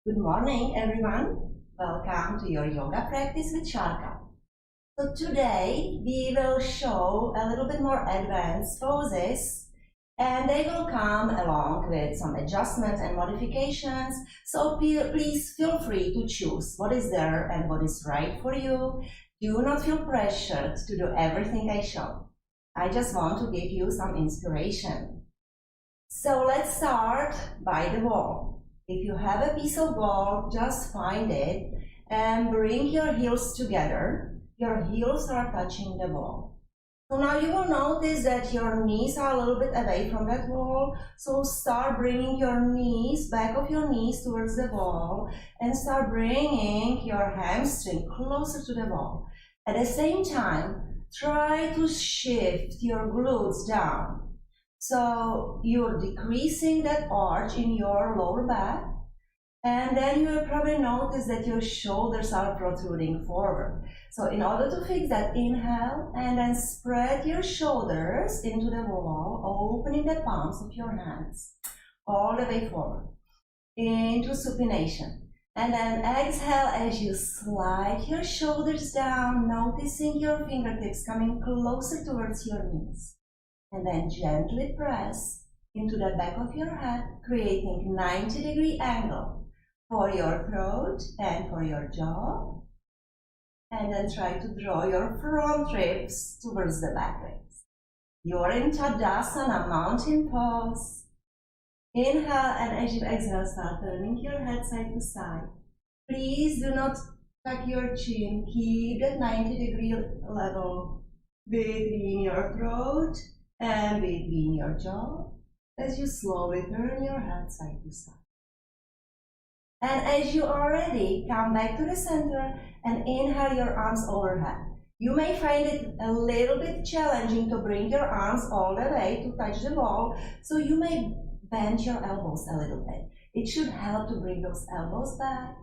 Good morning, everyone. Welcome to your yoga practice with Sarka. So today we will show a little bit more advanced poses, and they will come along with some adjustments and modifications. So please feel free to choose what is there and what is right for you. Do not feel pressured to do everything I show. I just want to give you some inspiration. So let's start by the wall. If you have a piece of wall, just find it and bring your heels together. Your heels are touching the wall. So now you will notice that your knees are a little bit away from that wall. So start bringing your knees, back of your knees towards the wall, and start bringing your hamstring closer to the wall. At the same time, try to shift your glutes down. So you're decreasing that arch in your lower back, and then you will probably notice that your shoulders are protruding forward. So in order to fix that, inhale and then spread your shoulders into the wall, opening the palms of your hands all the way forward into supination. And then exhale as you slide your shoulders down, noticing your fingertips coming closer towards your knees. And then gently press into the back of your head, creating 90-degree angle for your throat and for your jaw. And then try to draw your front ribs towards the back ribs. You are in Tadasana, mountain pose. Inhale, and as you exhale, start turning your head side to side. Please do not tuck your chin. Keep that 90-degree level between your throat and between your jaw as you slowly turn your head side to side. And as you are ready, come back to the center and inhale your arms overhead. You may find it a little bit challenging to bring your arms all the way to touch the wall, so you may bend your elbows a little bit. It should help to bring those elbows back.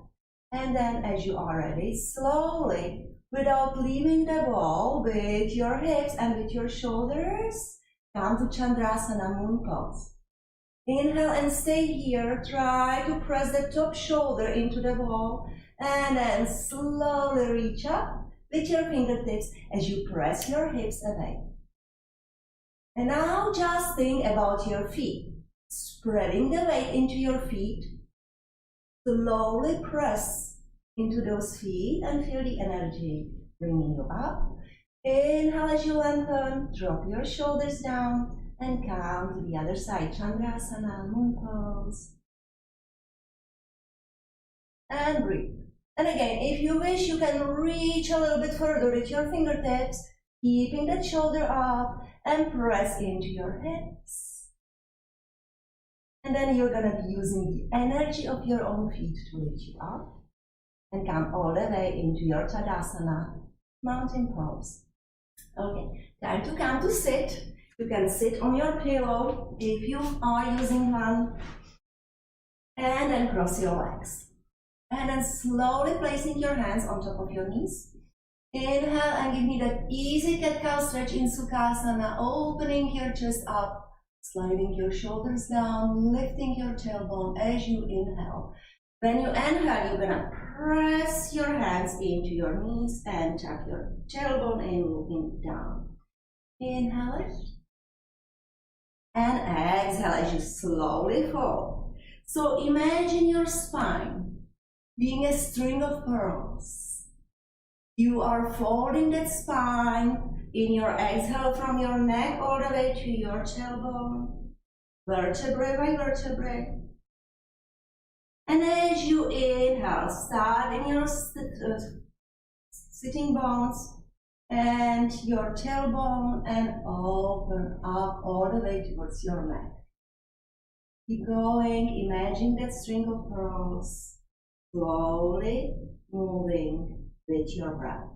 And then as you are ready, slowly, without leaving the wall with your hips and with your shoulders, come to Chandrasana, moon pose. Inhale and stay here. Try to press the top shoulder into the wall and then slowly reach up with your fingertips as you press your hips away. And now just think about your feet. Spreading the weight into your feet. Slowly press into those feet and feel the energy bringing you up. Inhale as you lengthen, drop your shoulders down and come to the other side, Chandrasana, moon pose. And breathe. And again, if you wish, you can reach a little bit further with your fingertips, keeping that shoulder up and press into your hips. And then you're going to be using the energy of your own feet to lift you up and come all the way into your Tadasana, mountain pose. Okay, time to come to sit. You can sit on your pillow if you are using one. And then cross your legs. And then slowly placing your hands on top of your knees. Inhale and give me that easy cat-cow stretch in Sukhasana, opening your chest up, sliding your shoulders down, lifting your tailbone as you inhale. When you inhale, you're gonna press your hands into your knees and tuck your tailbone in, moving down. Inhale it. And exhale as you slowly fall. So imagine your spine being a string of pearls. You are folding that spine in your exhale from your neck all the way to your tailbone, vertebrae by vertebrae. And as you inhale, start in your sitting bones and your tailbone and open up all the way towards your neck. Keep going, imagine that string of pearls slowly moving with your breath.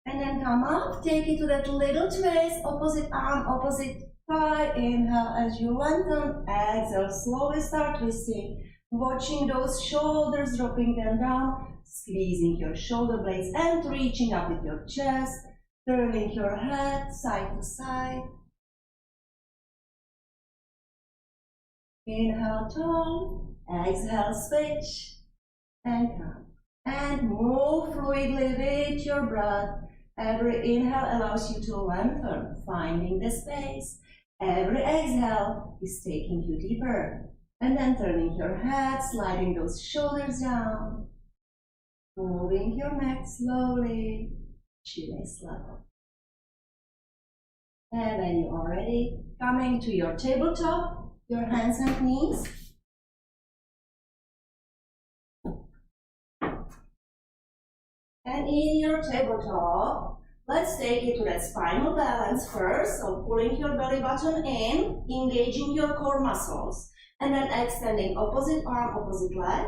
And then come up, take it to that little twist, opposite arm, opposite thigh. Inhale as you lengthen, exhale, slowly start twisting. Watching those shoulders, dropping them down, squeezing your shoulder blades and reaching up with your chest, turning your head side to side. Inhale, tone. Exhale, switch. And come. And move fluidly with your breath. Every inhale allows you to lengthen, finding the space. Every exhale is taking you deeper. And then turning your head, sliding those shoulders down. Moving your neck slowly. Chin is level. And when you are ready, coming to your tabletop, your hands and knees. And in your tabletop, let's take it to that spinal balance first. So pulling your belly button in, engaging your core muscles, and then extending opposite arm, opposite leg.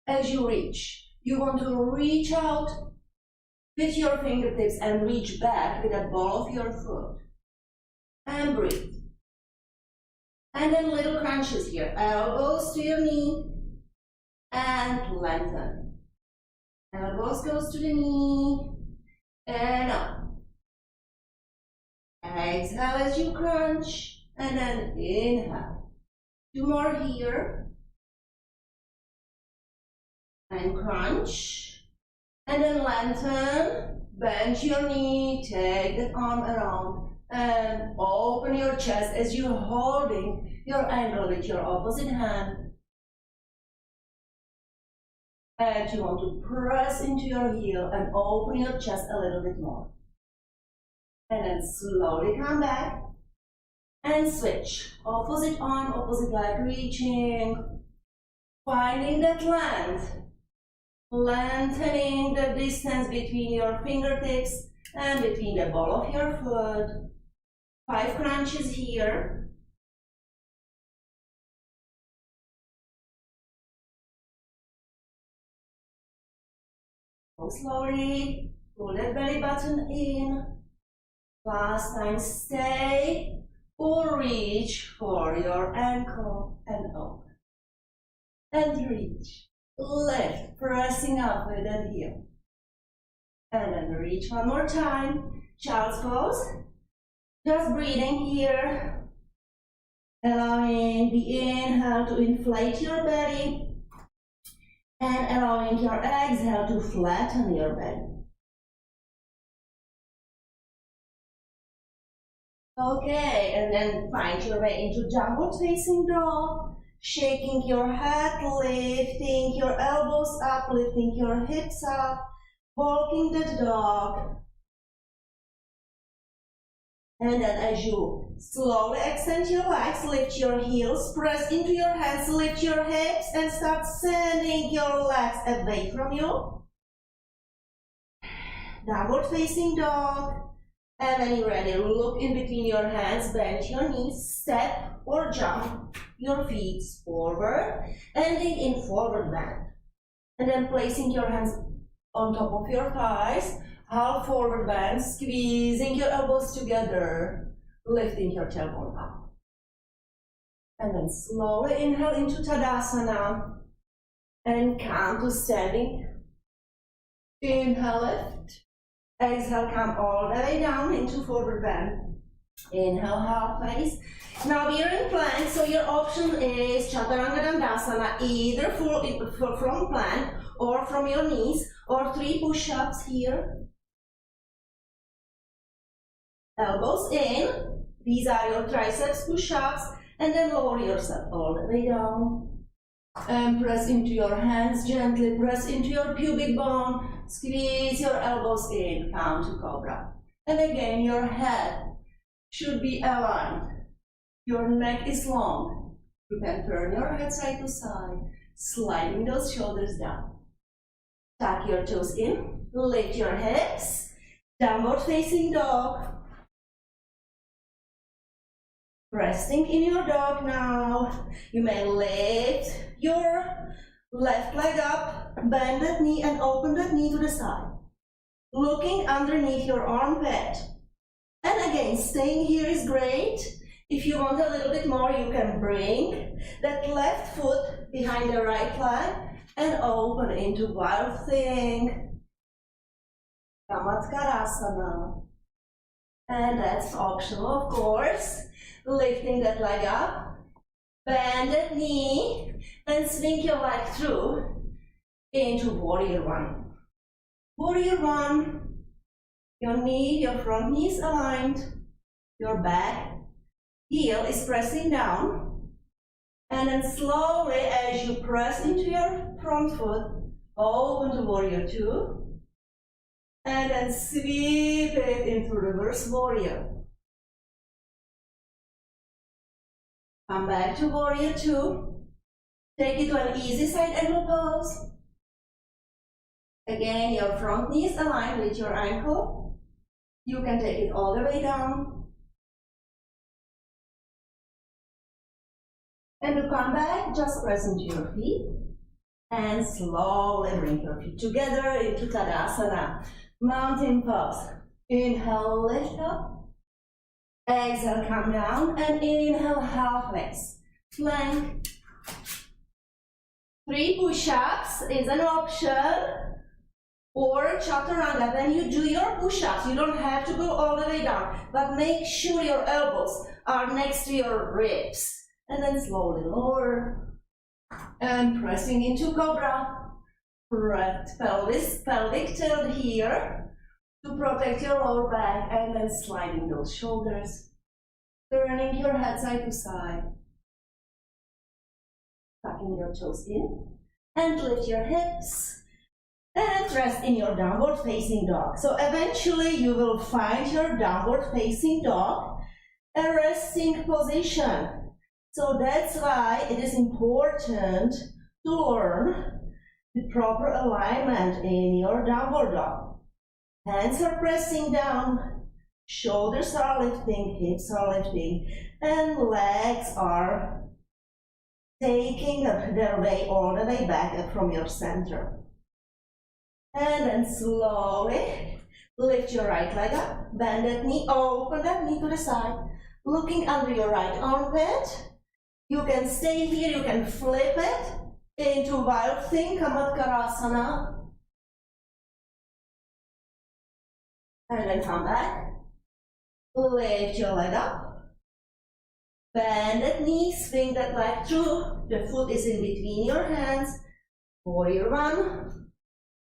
As you reach, you want to reach out with your fingertips and reach back with the ball of your foot. And breathe. And then little crunches here. Elbows to your knee and lengthen. Elbows goes to the knee and up. Exhale as you crunch and then inhale. 2 more here. And crunch. And then lengthen. Bend your knee. Take the arm around. And open your chest as you're holding your ankle with your opposite hand. And you want to press into your heel and open your chest a little bit more. And then slowly come back and switch. Opposite arm, opposite leg, reaching. Finding that length. Lengthening the distance between your fingertips and between the ball of your foot. 5 crunches here. Go slowly, pull that belly button in. Last time, stay or reach for your ankle and open. And reach, lift, pressing up with that heel. And then reach one more time, child's pose. Just breathing here, allowing the inhale to inflate your belly. And allowing your exhale to flatten your belly. Okay, and then find your way into downward facing dog. Shaking your head, lifting your elbows up, lifting your hips up. Walking the dog. And then as you slowly extend your legs, lift your heels, press into your hands, lift your hips, and start sending your legs away from you. Downward facing dog. And when you're ready, look in between your hands, bend your knees, step or jump your feet forward, ending in forward bend. And then placing your hands on top of your thighs. Half forward bend, squeezing your elbows together, lifting your tailbone up. And then slowly inhale into Tadasana and come to standing. Inhale, lift. Exhale, come all the way down into forward bend. Inhale, half face. Now we are in plank, so your option is Chaturanga Dandasana, either from plank or from your knees, or 3 push-ups here. Elbows in, these are your triceps push-ups, and then lower yourself all the way down. And press into your hands gently, press into your pubic bone, squeeze your elbows in, come to Cobra. And again, your head should be aligned. Your neck is long. You can turn your head side to side, sliding those shoulders down. Tuck your toes in, lift your hips, downward facing dog. Resting in your dog now. You may lift your left leg up, bend that knee and open that knee to the side. Looking underneath your armpit. And again, staying here is great. If you want a little bit more, you can bring that left foot behind the right leg and open into Wild Thing. Kamatkarasana. And that's optional, of course. Lifting that leg up Bend that knee and swing your leg through into warrior one. Warrior one, your knee, your front knee is aligned, your back heel is pressing down, and then slowly as you press into your front foot, open to warrior two, and then sweep it into reverse warrior. Come back to warrior two. Take it to an easy side angle pose. Again, your front knee is aligned with your ankle. You can take it all the way down. And to come back, just press into your feet and slowly bring your feet together into Tadasana, mountain pose. Inhale, lift up. Exhale, come down, and inhale, half raise. Plank. 3 push-ups is an option, or chaturanga. When you do your push-ups, you don't have to go all the way down, but make sure your elbows are next to your ribs. And then slowly lower, and pressing into cobra. Pelvic tilt here to protect your lower back, and then sliding those shoulders, turning your head side to side, tucking your toes in, and lift your hips, and rest in your downward facing dog. So eventually you will find your downward facing dog a resting position. So that's why it is important to learn the proper alignment in your downward dog. Hands are pressing down, shoulders are lifting, hips are lifting, and legs are taking their way all the way back from your center. And then slowly lift your right leg up, bend that knee, open that knee to the side, looking under your right armpit. You can stay here, you can flip it into Wild Thing, Kamatkarasana. And then come back, lift your leg up, bend that knee, swing that leg through, the foot is in between your hands, warrior one,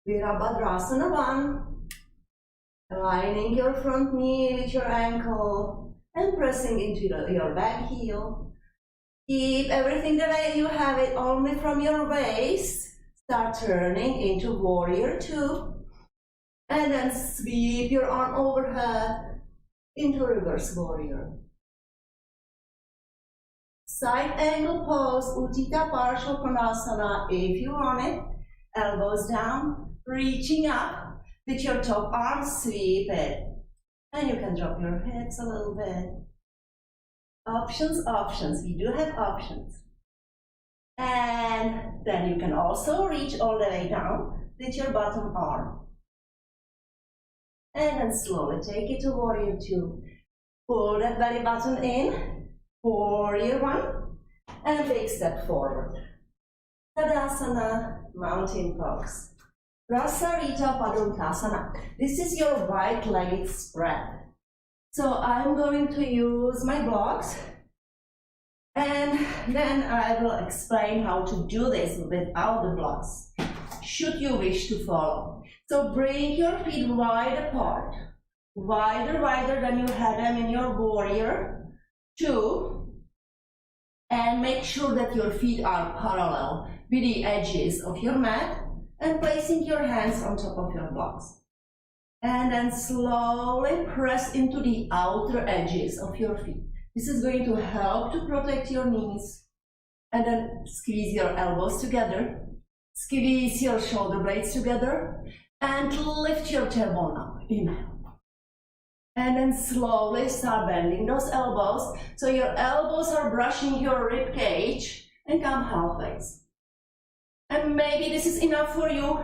Virabhadrasana one, aligning your front knee with your ankle, and pressing into your back heel. Keep everything the way you have it, only from your waist, start turning into warrior two. And then sweep your arm overhead into reverse warrior. Side angle pose, Utthita Partial Konasana if you want it. Elbows down, reaching up with your top arm, sweep it. And you can drop your hips a little bit. Options, options, we do have options. And then you can also reach all the way down with your bottom arm. And then slowly take it to warrior two. Pull that belly button in, warrior one, and big step forward. Tadasana, mountain pose. Prasarita Padottanasana. This is your right-legged spread. So I'm going to use my blocks, and then I will explain how to do this without the blocks, should you wish to follow. So bring your feet wide apart, wider than you had them in your warrior two, and make sure that your feet are parallel with the edges of your mat, and placing your hands on top of your blocks. And then slowly press into the outer edges of your feet. This is going to help to protect your knees. And then squeeze your elbows together, squeeze your shoulder blades together, and lift your tailbone up. Inhale. And then slowly start bending those elbows, so your elbows are brushing your rib cage, and come halfway. And maybe this is enough for you.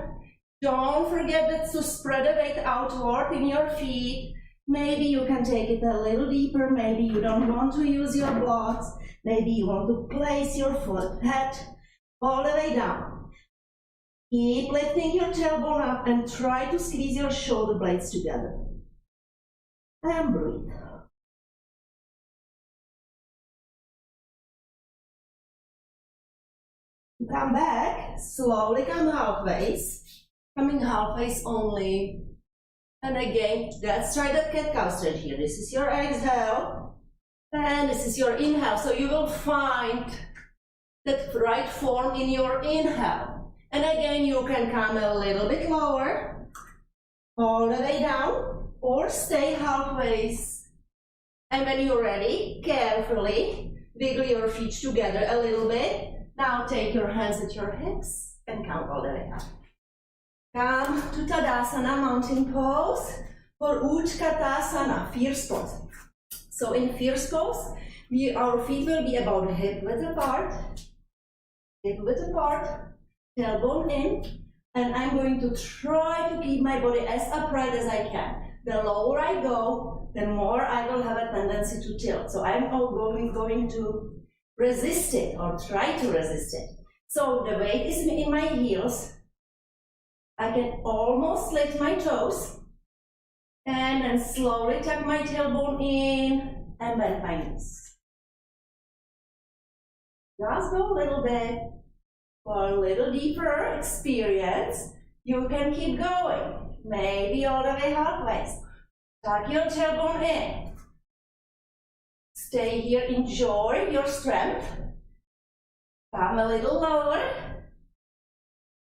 Don't forget that to spread the weight outward in your feet. Maybe you can take it a little deeper. Maybe you don't want to use your blocks. Maybe you want to place your foot head all the way down. Keep lifting your tailbone up and try to squeeze your shoulder blades together. And breathe. Come back, slowly come halfways, coming halfways only. And again, let's try that cat-cow stretch here. This is your exhale, and this is your inhale. So you will find that right form in your inhale. And again, you can come a little bit lower, all the way down, or stay halfways. And when you're ready, carefully wiggle your feet together a little bit. Now take your hands at your hips and come all the way up. Come to Tadasana, mountain pose, or Utkatasana, fierce pose. So in fierce pose, our feet will be about hip width apart, tailbone in, and I'm going to try to keep my body as upright as I can. The lower I go, the more I will have a tendency to tilt. So I'm going to resist it or try to resist it. So the weight is in my heels. I can almost lift my toes and then slowly tuck my tailbone in and bend my knees. Just go a little bit for a little deeper experience. You can keep going, maybe all the way halfway. Tuck your tailbone in. Stay here, enjoy your strength. Come a little lower,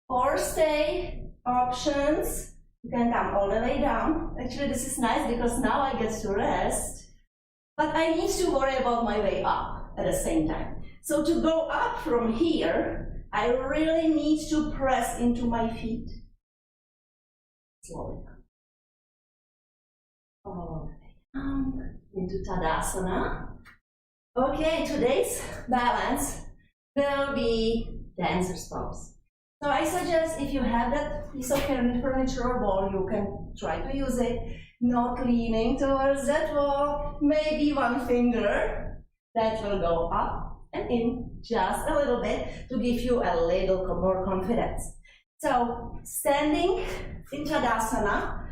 or stay, options. You can come all the way down. Actually, this is nice because now I get to rest, but I need to worry about my way up at the same time. So to go up from here, I really need to press into my feet. Slowly. All the way down into Tadasana. Okay, today's balance will be dancer's pose. So I suggest if you have that piece of furniture or wall, you can try to use it, not leaning towards that wall, maybe one finger that will go up and in just a little bit to give you a little more confidence. So standing in Tadasana,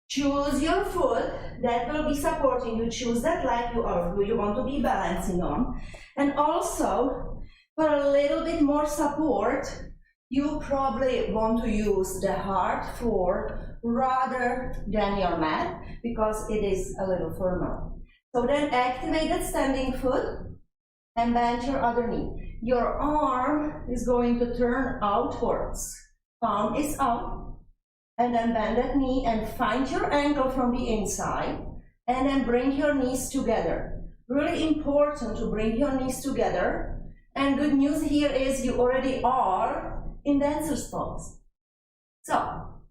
choose your foot that will be supporting you, choose that leg you want to be balancing on, and also for a little bit more support, you probably want to use the hard floor rather than your mat because it is a little firmer. So then activate that standing foot and bend your other knee. Your arm is going to turn outwards. Palm is up, and then bend that knee and find your ankle from the inside, and then bring your knees together. Really important to bring your knees together. And good news here is you already are in dancer's pose. So,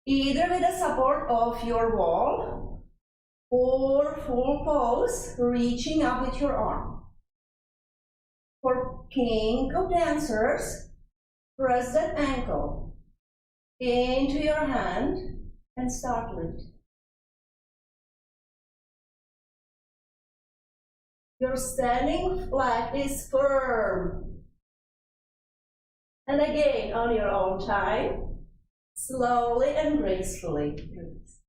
either with the support of your wall or full pose, reaching up with your arm. For king of dancers, press that ankle into your hand and start lifting. Your standing leg is firm. And again, on your own time, slowly and gracefully release.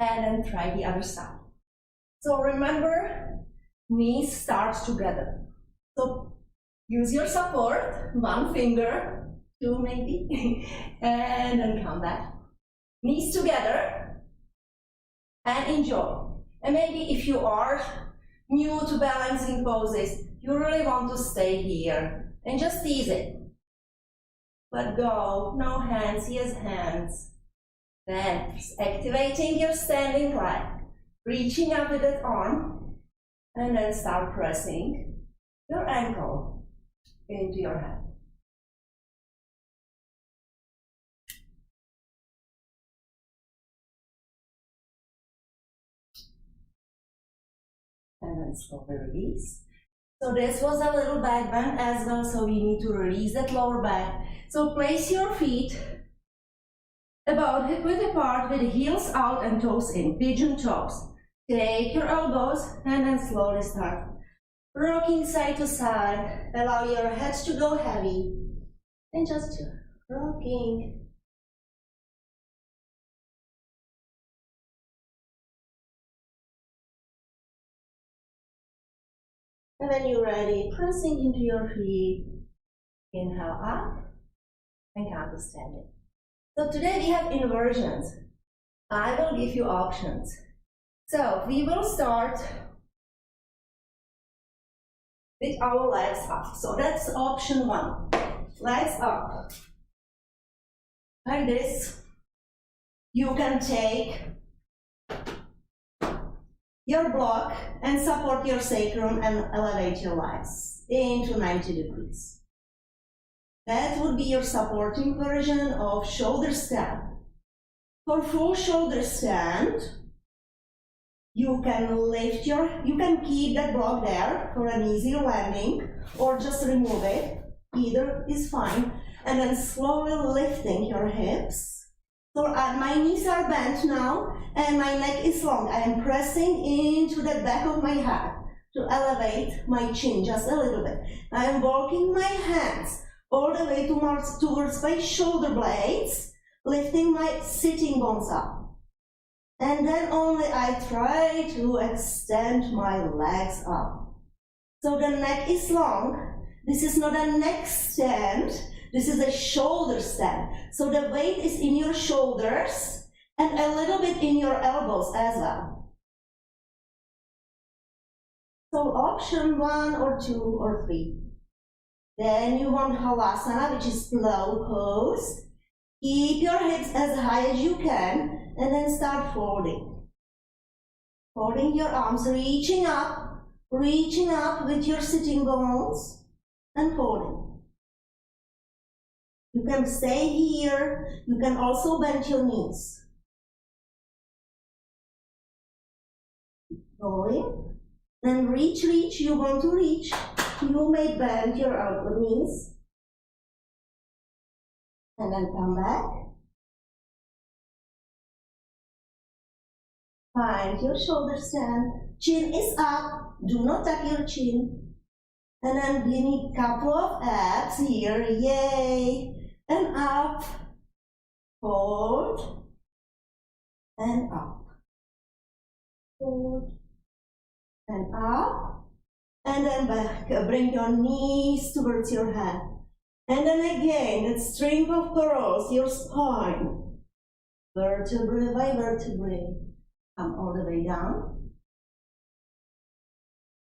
And then try the other side. So remember, knees start together. So use your support, one finger, two maybe, and then come back. Knees together, and enjoy. And maybe if you are new to balancing poses, you really want to stay here and just ease it. Let go, no hands, yes hands. Then activating your standing leg, reaching up with that arm, and then start pressing your ankle into your hand. And then slowly release. So this was a little back bend as well, so we need to release that lower back. So place your feet about hip width apart with the heels out and toes in, pigeon toes. Take your elbows and then slowly start rocking side to side. Allow your head to go heavy and just rocking. And when you're ready, pressing into your feet, Inhale up and count to standing. So today we have inversions. I will give you options. So we will start with our legs up. So that's option 1. Legs up. Like this. You can take your block and support your sacrum and elevate your legs into 90 degrees. That would be your supporting version of shoulder stand. For full shoulder stand, you can keep that block there for an easy landing or just remove it. Either is fine. And then slowly lifting your hips. So my knees are bent now and my neck is long. I am pressing into the back of my head to elevate my chin just a little bit. I am walking my hands all the way towards my shoulder blades, lifting my sitting bones up. And then only I try to extend my legs up. So the neck is long. This is not a neck stand, this is a shoulder stand. So the weight is in your shoulders and a little bit in your elbows as well. So option 1 or 2 or 3. Then you want Halasana, which is flow pose. Keep your hips as high as you can and then start folding. Folding your arms, reaching up with your sitting bones and folding. You can stay here. You can also bend your knees. Going. Then reach, you want to reach. You may bend your elbow knees. And then come back. Find your shoulder stand. Chin is up. Do not tuck your chin. And then we need a couple of abs here. Yay. And up. Hold. And up. Hold. And up. And then back. Bring your knees towards your head. And then again, that string of pearls, your spine. Vertebrae by vertebrae. Come all the way down.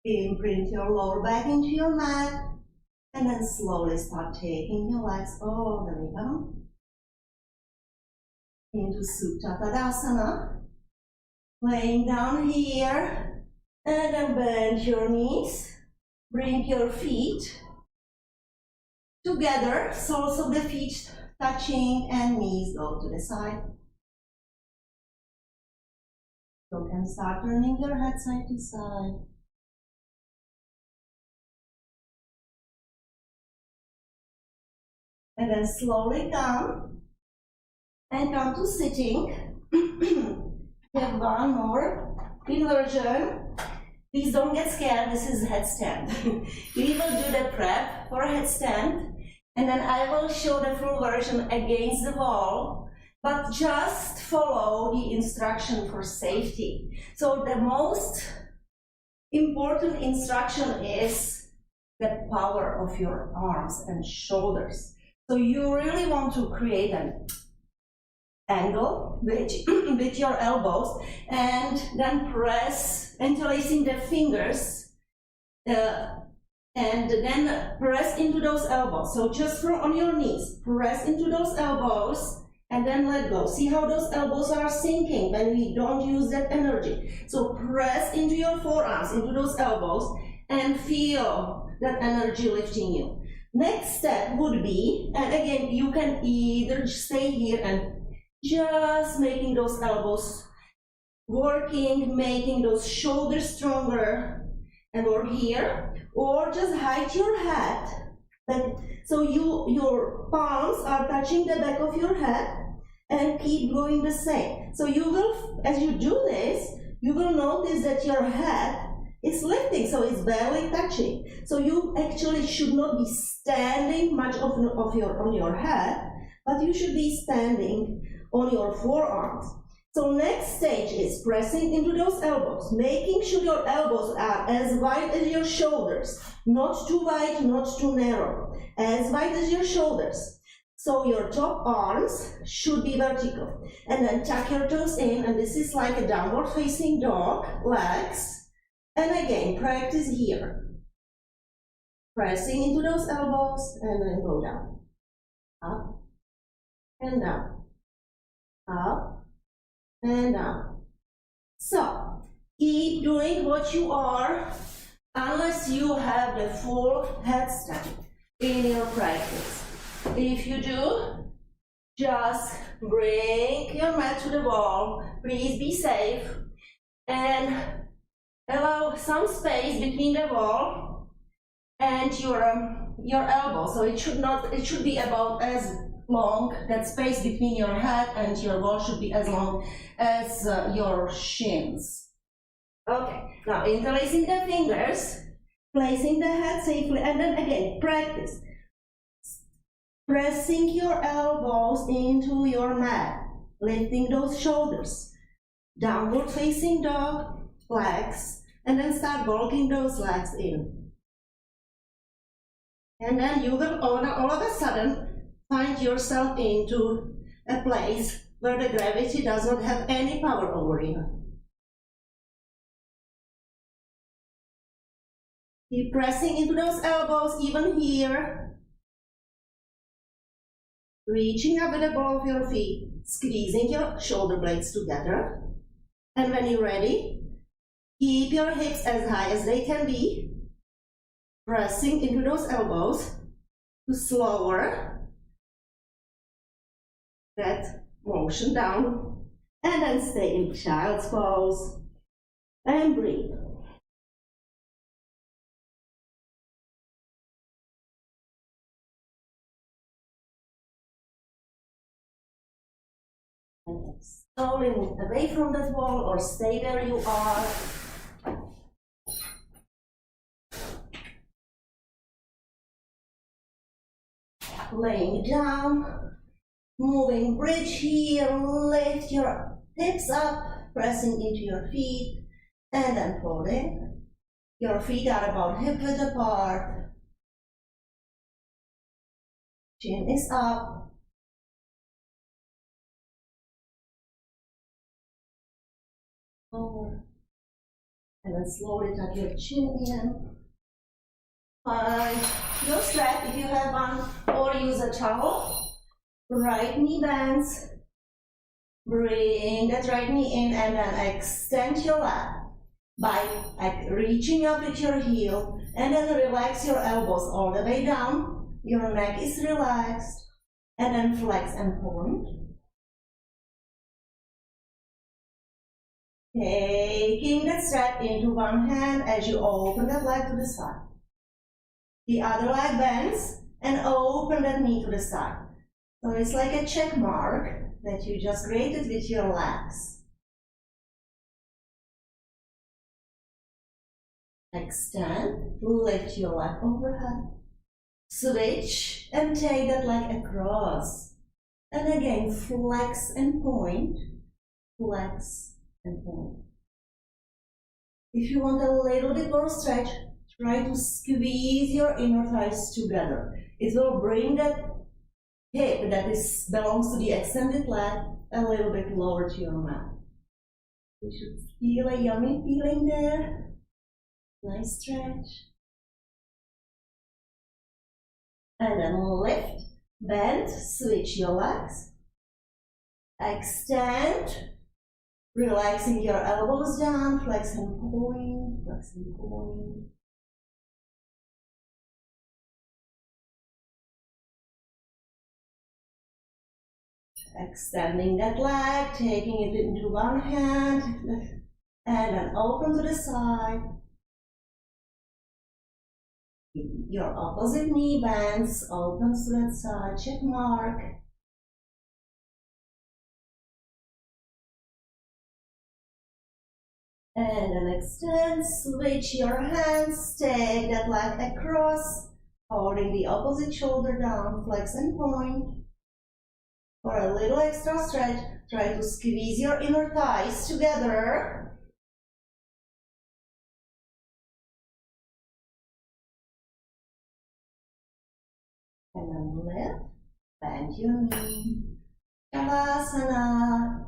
Imprint your lower back into your mat. And then slowly start taking your legs all the way down. Into Supta Tadasana. Laying down here. And then bend your knees. Bring your feet together, soles of the feet touching and knees go to the side. You can start turning your head side to side. And then slowly come and come to sitting. We have one more inversion. Please don't get scared, this is headstand. We will do the prep for a headstand, and then I will show the full version against the wall, but just follow the instruction for safety. So the most important instruction is the power of your arms and shoulders. So you really want to create an angle with your elbows and then press, interlacing the fingers and then press into those elbows. So just on your knees, press into those elbows and then let go. See how those elbows are sinking when we don't use that energy. So press into your forearms, into those elbows, and feel that energy lifting you. Next step would be, and again, you can either stay here and just making those elbows working, making those shoulders stronger, and work here, or just hide your head. So your palms are touching the back of your head and keep going the same. So you will, as you do this, you will notice that your head is lifting, so it's barely touching. So you actually should not be standing much on your head, but you should be standing on your forearms. So next stage is pressing into those elbows, making sure your elbows are as wide as your shoulders, not too wide, not too narrow, as wide as your shoulders. So your top arms should be vertical. And then tuck your toes in, and this is like a downward facing dog, legs. And again, practice here. Pressing into those elbows, and then go down. Up and down. Up and down. So, keep doing what you are unless you have the full headstand in your practice. If you do, just bring your mat to the wall. Please be safe and allow some space between the wall and your elbow. So it should be about as long, that space between your head and your wall should be as long as your shins. Okay, now interlacing the fingers, placing the head safely, and then again, practice. Pressing your elbows into your mat, lifting those shoulders, downward facing dog, flex, and then start walking those legs in. And then you will all of a sudden find yourself into a place where the gravity does not have any power over you. Keep pressing into those elbows even here. Reaching up with the ball of your feet, squeezing your shoulder blades together. And when you're ready, keep your hips as high as they can be, pressing into those elbows to slower that motion down. And then stay in child's pose and breathe. Slowly move away from that wall or stay where you are. Laying down, moving bridge here, lift your hips up, pressing into your feet, and then folding. Your feet are about hip width apart. Chin is up. Over. And then slowly tuck your chin in. Find your strap if you have one, or use a towel. Right knee bends. Bring that right knee in and then extend your leg by reaching up with your heel, and then relax your elbows all the way down. Your neck is relaxed, and then flex and point. Taking that strap into one hand as you open that leg to the side. The other leg bends and open that knee to the side. So it's like a check mark that you just created with your legs. Extend, lift your leg overhead. Switch and take that leg across. And again, flex and point, flex and point. If you want a little bit more stretch, try to squeeze your inner thighs together. It will bring that hip that belongs to the extended leg a little bit lower to your mat. You should feel a yummy feeling there. Nice stretch. And then lift, bend, switch your legs. Extend. Relaxing your elbows down, flex and point, flex and point. Extending that leg, taking it into one hand, and then open to the side. Your opposite knee bends, opens to that side, check mark. And then extend, switch your hands, take that leg across, holding the opposite shoulder down, flex and point. For a little extra stretch, try to squeeze your inner thighs together. And then lift, bend your knee. Shavasana.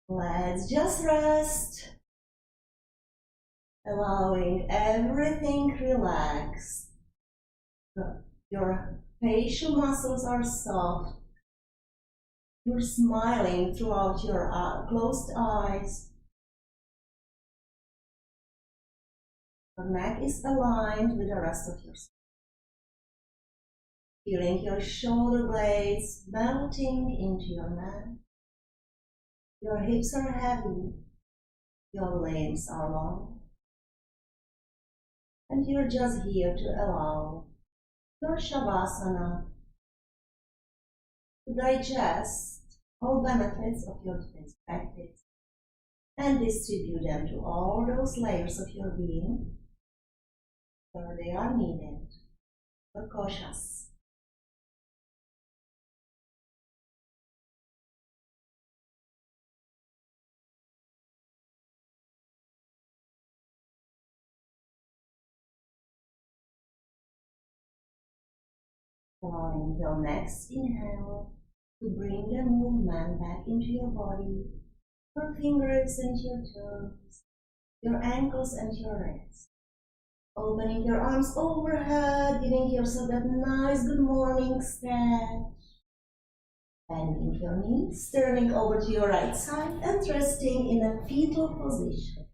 Let's just rest, allowing everything relaxed. Your facial muscles are soft. You're smiling throughout your closed eyes. Your neck is aligned with the rest of your spine. Feeling your shoulder blades melting into your neck. Your hips are heavy. Your limbs are long. And you're just here to allow your Shavasana to digest all benefits of your today's practice and distribute them to all those layers of your being where they are needed. But cautious. Allowing your next inhale to bring the movement back into your body, your fingers and your toes, your ankles and your wrists. Opening your arms overhead, giving yourself that nice good morning stretch. Bending your knees, turning over to your right side and resting in a fetal position.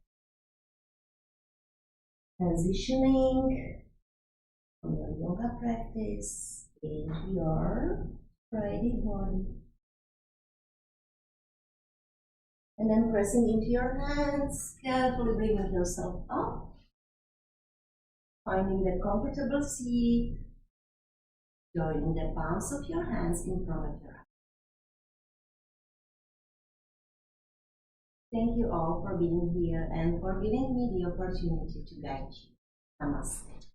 Transitioning from your yoga practice into your Friday body. And then pressing into your hands, carefully bringing yourself up. Finding the comfortable seat, joining the palms of your hands in front of your eyes. Thank you all for being here and for giving me the opportunity to guide you. Namaste.